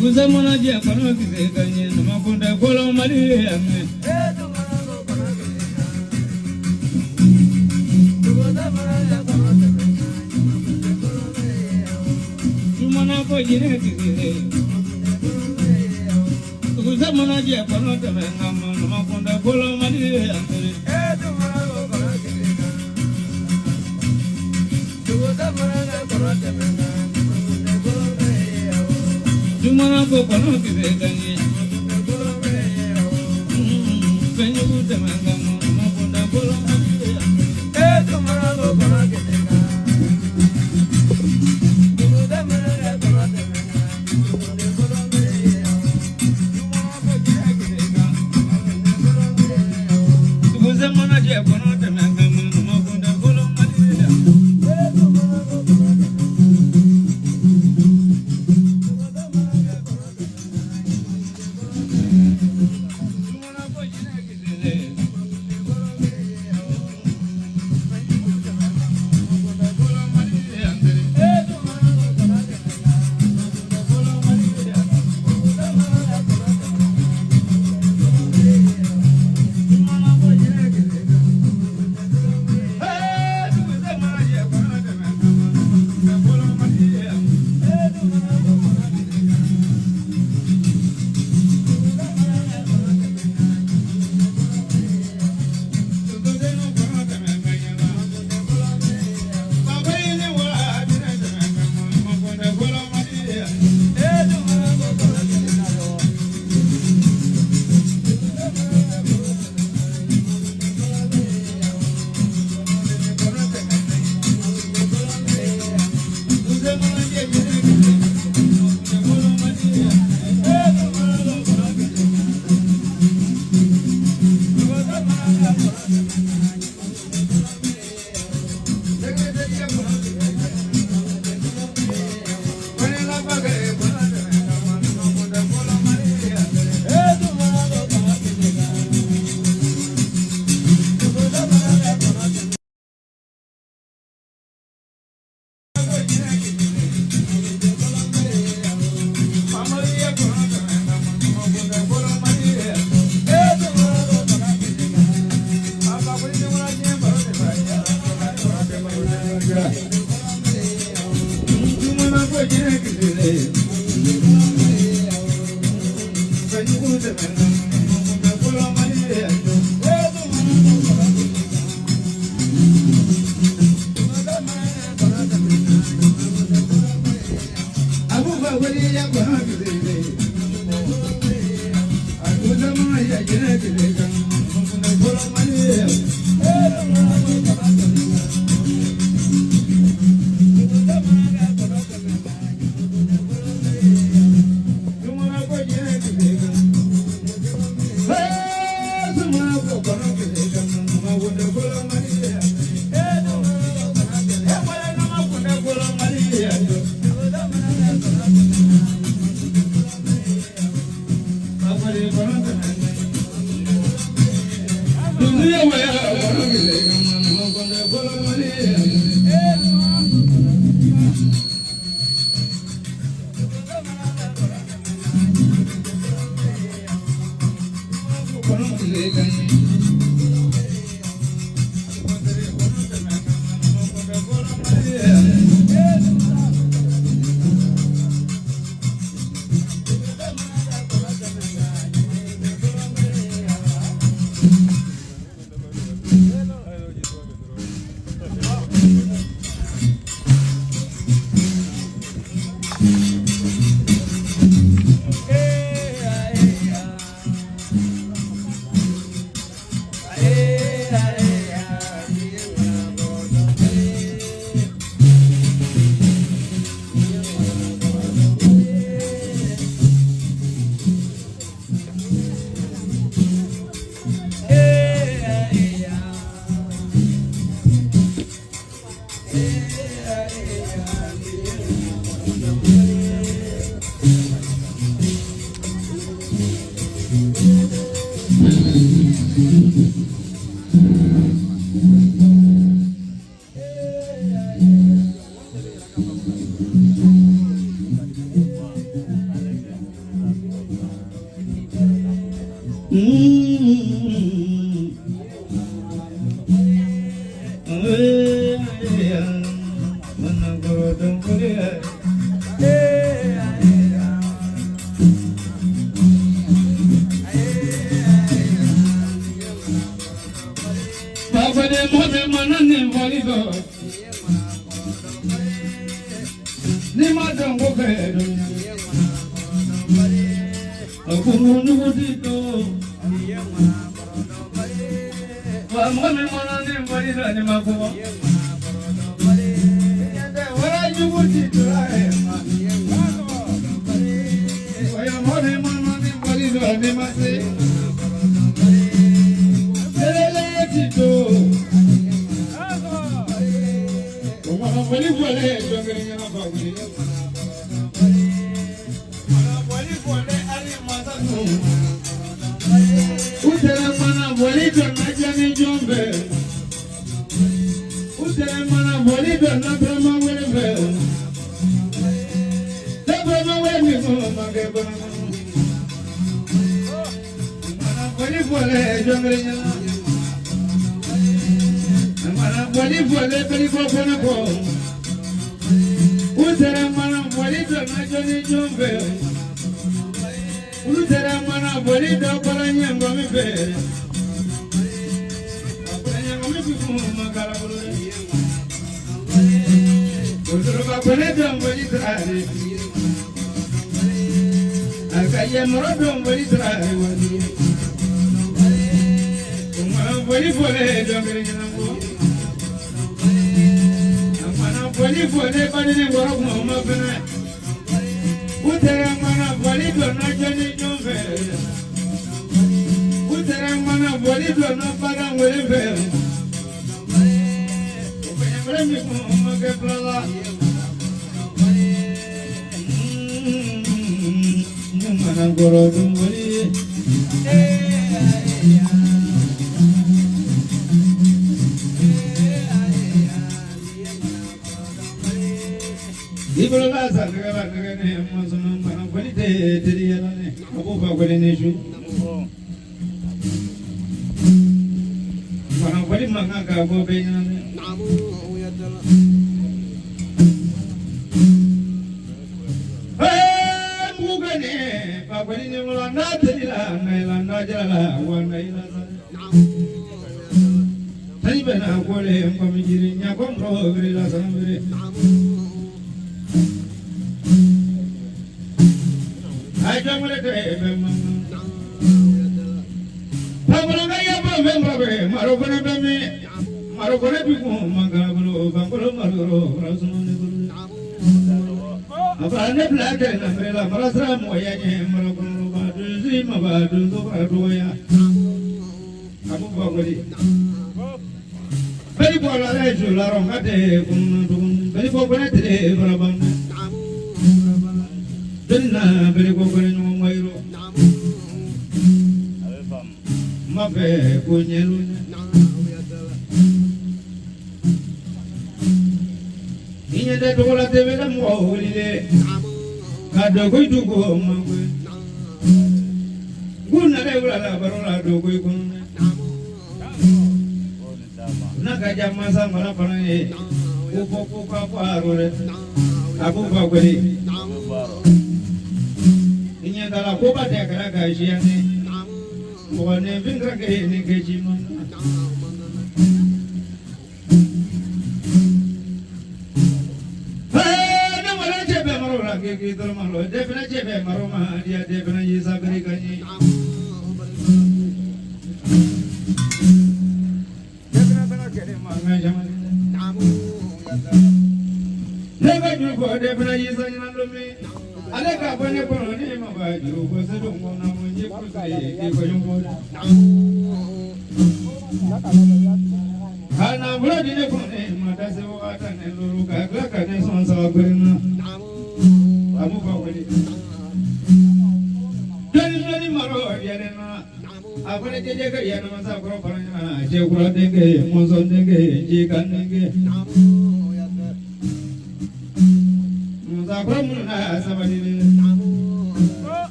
Kuzamana dia kono kizekanye namakunda kolo mali ame. Jumana ko jine kizire. Kuzamana dia kono temengam namakunda kolo mali ame. Jumana ko kono kizekanye. Penyu temengam namakunda kolo mali ame. Jumana ko kono kizekanye. Kuzamana dia kono temengam namakunda kolo mali ame.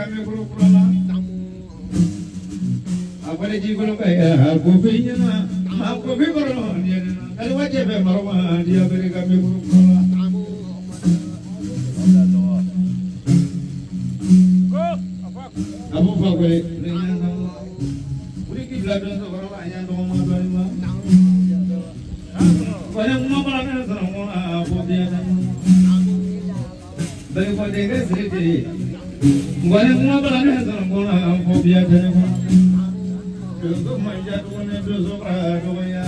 kami kuru kurala. Apa ni jikulu kaya kopi nya na kopi kurala dia na. Kalau wajib marwa dia beri kami kuru kurala. Abu Bakar dengan kamu. Beri kita belanja seorang yang dua mata lima. Banyak makan yang serang Abu dia dan. Beri pada ke sini. Banyak makan yang serang Abu dia dan. Untuk menjatuhkan itu soal doa.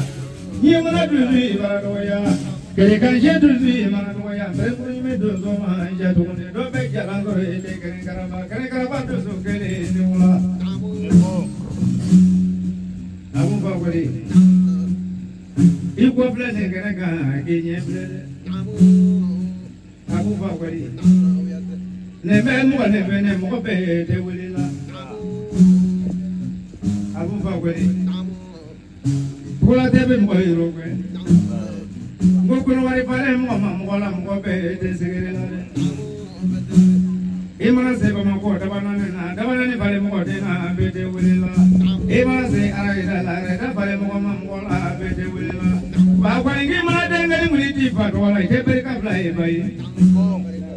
Ia mana dulu doa. Kerana dia dulu doa. Berpuluh itu semua menjatuhkan doa baik jalan korek kerana bantu sukeli ni mula. Abu Bakar. Ibu belas kerana kini belas. Abu Bakar. Nebe muka bete wililah. Abu Bakar. Pula tebe muka hirup. Gukun wari pare muka bete segera. Imana se bama ko dabana pare muka dena bete wililah. Imana se arayda pare muka la bete wililah. Bawa ini mana dengan muliti patwala tebe kablai bayi.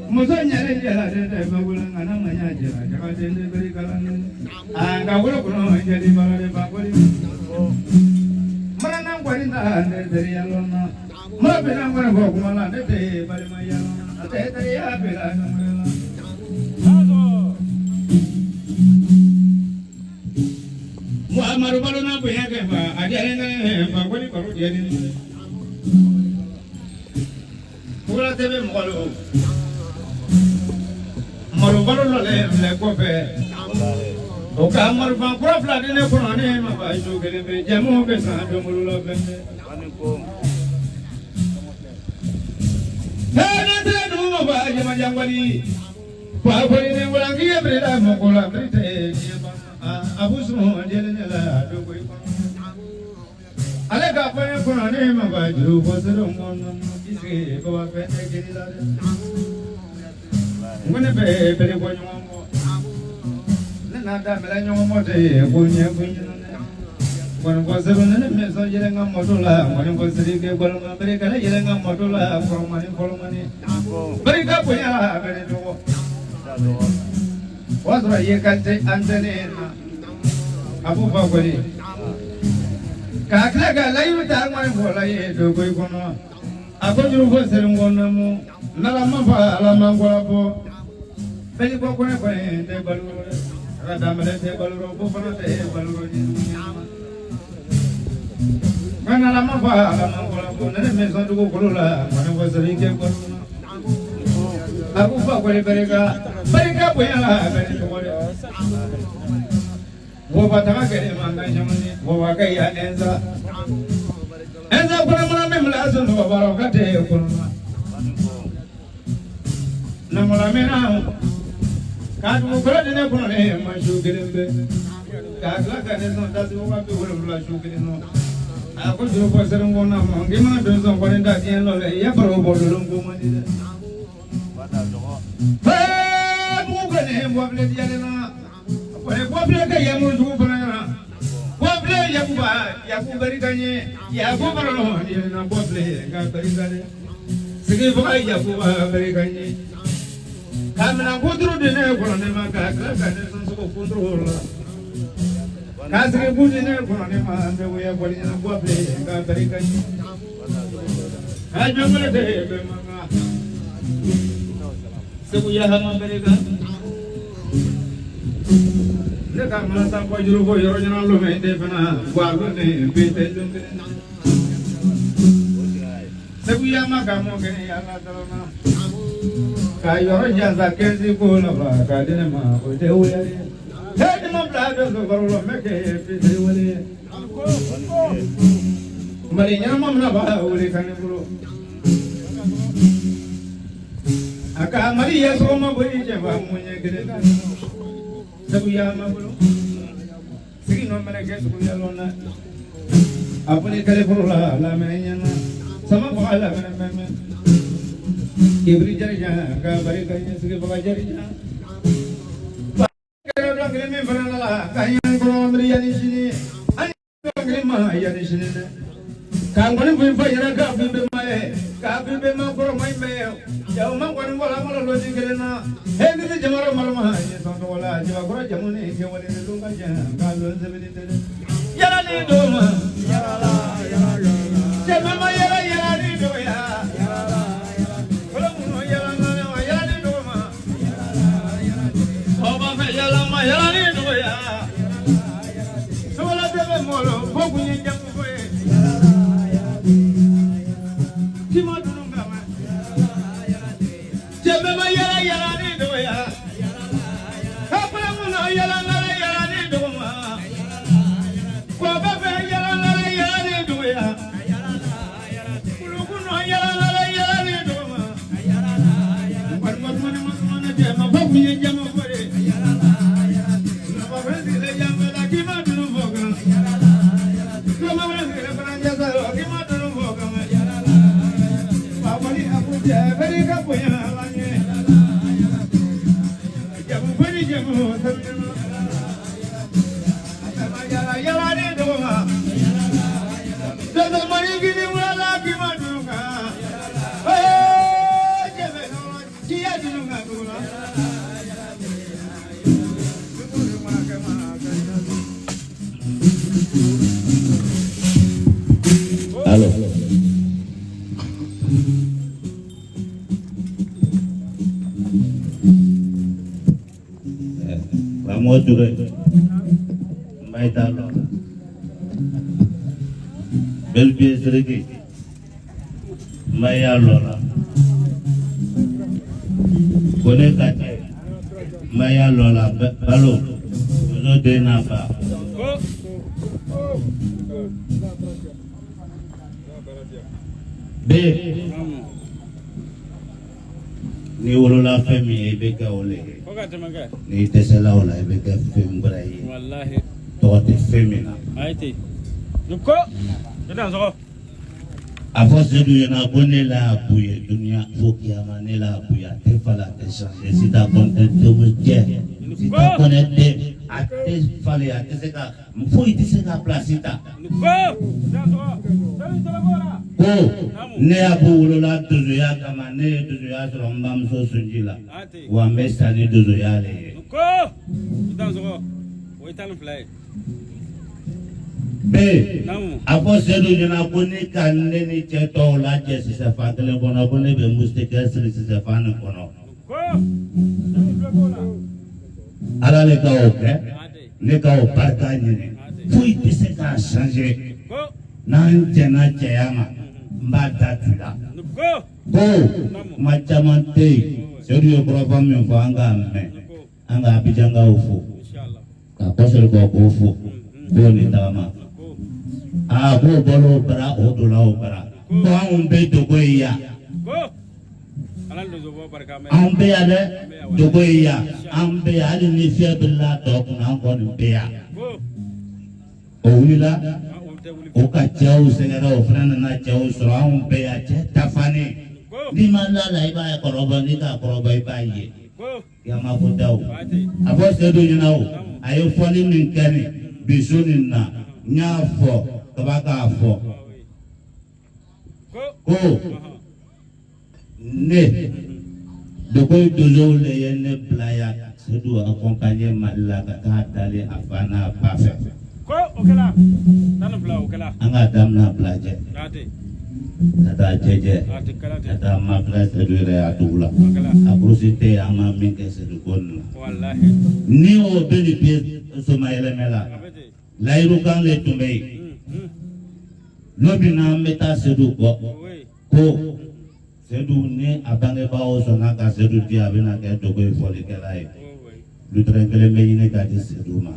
Musa nyare jala de bagulang anak manya jala jangan dende beri kalan angka ulo kuno jadi balade bakuri meranang kuarinda dari alona merapinang kuana gua kumala de bari maya ate ya bela namela maru baru na punya ke ba ajare ne bakuri baru dia ni pura tebe mukalo Marubalo le kope. Oka maruba kura fladi ne kurane ma ba isu kele be jamu be sa do mulula bende. Hana te no ma ba jama jangwali. Pa kori ne wala ki bre la mo kola brite ba. Abu sumo jele ne la do koi pa. Ale ka pa ne kurane ma ba juru ko se do mon isi ko ba pe te kiri la. Mune be bere ko nyongo ne na da mele nyongo de ko nye ko nyone ko se ne me so jere ngam motola ko se ke ko ngam bere kala jere ngam motola ko mani bere ka ko ya bere do wa ye kante antene Abu Bakar ka kla ga layu ta ngam ko la ye do ko no ako juru ko se ngona mu na la ma fa la mangola bo Beli boko ne ko te baluro rada mele te baluro bo fana te baluro ni kana la ma fa la ma ko la bo ne me so dugo ko la mane ko sari ke ko Abu Bakar bereka bo ya la beri ko le wo ba ta ke ne manga jamani wo wa ke ya enza ko na mala me mala so no ba ro ka te ko na mala me na Kadu kura dene kuna ne mashu kirimbe. Kagla kane son tasi uga pi wala wala shu kirino. Ako juru ko serungo na mangi mana dozo kone dati en lole ya paro bodo lungu mani de. Hei muka ne wable diane na. Wable ka ya mu jugu pana na. Wable ya ku beri kanye ya ku paro lo diane na wable ka beri kanye. Segi bukai ya ku beri kanye. Kamera kudru dine kurane ma kakla kane sansuko kudru la. Kasri budine kurane ma ande uya kwalinya kwa ple ka tarika ni. Ajamale de be manga. Sebu ya hama bereka. Le kamera sa ko juru ko yoro jana lo me de bana kwa ko ne be te lumbe. Sebu ya ma kamo kene ya la dalona. Kayo jangan kenzi pula ba kadine ma o te uya he ma blado so garo me ke te uya mari nyama na ba ule kane bro aka mari ya so ma buri je ba munye gele sabu ya ma bro sigi no mene ke su ya lona apne kale bro la me nyana sama ba la me Ibri jari jangan, kau beri kaya segi bagai jari jangan. kayan ko yani shini ani grima yani shini kan ko ni fa yana ka be ma ko mai me ya ma ko ni wala lo ji gelena he ni jamaro malma ni to wala ji ko jamune ke wale ni lunga ja ka lo zebini de yala ni do ma yala se mama yala ni do ya wala mu yala na yala ni do ma o ba fe yala ma yala ni do ya so wala de mo lo ko ku ni jam ko e ti ma do nga ma se mama yala ni do ya ha pa mu no yala ni do ma ko ba fe yala ni do ya ku no yala ni do ma ko ma de ma ko ku ni jam ko e ba fe de jam la ki ma do mo ga ko ma ra de ba nya sa ki ma do mo ga ma ba ma ni apu je beri ka po ya la ni jam ko ni jam sa yala ni do ma da ma ni ki ni wala ki ma do ga je be no ki ya do ga do la Halo. Kamu juga baik tak lo. Belbi sedikit, maya lo lah. Kone kacau, maya lo lah. Balu, itu dia napa? B. Ni urulah femi ebeka oleh. Ni tesela olah ebeka femi berai. Wallahi. Toate femi na. Aiti. Luko. Kita so. Apa sedu yang aku nela apuye dunia fokia manela apuya tefala teshange sita konten temusje. Sita konete ate fale ate seka mfui tiseka plasita. Luko. Kita so. Dari telefona. Oh, ne abu ulola tuzuya kama ne tuzuya sorombam so sunjila. Wa mesa ni tuzuya le. Luko. Kita so. Waitan fly. B. Apa sedu jena kuni kanne ni ceto la jesi sefakele kono kuni be mustike sri sefane kono. Ala le ka oke, le ka o parka nyene. Fui tise ka changer. Nan jena jeyama mbata tula. Ko macam ante sedu yo program yo anga me. Anga abijanga ufu. Ka kosel ko ufu. Ko ni tama. Aku bolu bara odola bara. Ko ambe dogo iya. Ambe ada dogo iya. Ambe ada ni fia bela dog na ko ni bea. O wila o ka jauh sengara ofrana na jauh so ambe ya tafani. Di mana la iba koroba ni ka koroba iba ye. Ya ma ko daw. Abo sedo nyinawo. Ayo foni min kani bisunin na nyafo kabaka afo ko ne doko dozo le yene playa sedu accompagner malaka ka dali afana pafe ko okela nanu bla okela anga damna plaje ate kata jeje ate kala te kata makla sedu re adula okela abrusite ama minke sedu kon wallahi ni o beli pe so mayele mela lairu kan le tumei Lobi na meta sedu ko sedu ni abange bawo sona ka sedu dia bena ke dogo foli kelai lu trengele me ine ka sedu ma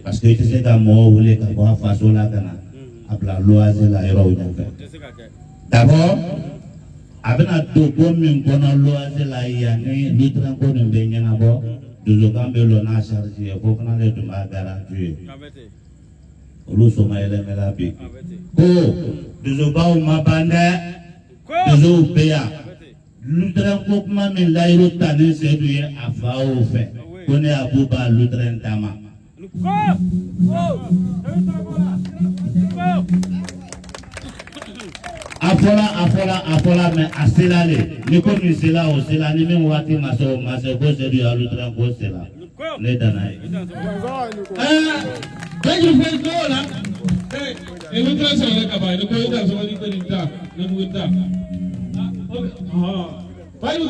parce que tu sais ka mo wule ka ba fasola kana abla loaze la ero nya fe d'abord abena dogo min kono loaze la ya ni lu trengo ni be nya na bo dozo kambe lo na charge e ko kana le duma garantie olu soma ele melabi ko dozo bawo mabanda dozo beya lutran ko kuma min lairo tani sedu ye afao fe ko ne abuba lutran tama Afola mais aselale ni ko mi sela o sela ni min wati maso ko sedu alu tran ko sela ne danai Thank you for dola. E mo tra se ka ba, ko ida so ni ko ni ta, ni mo ta. Ah, vai o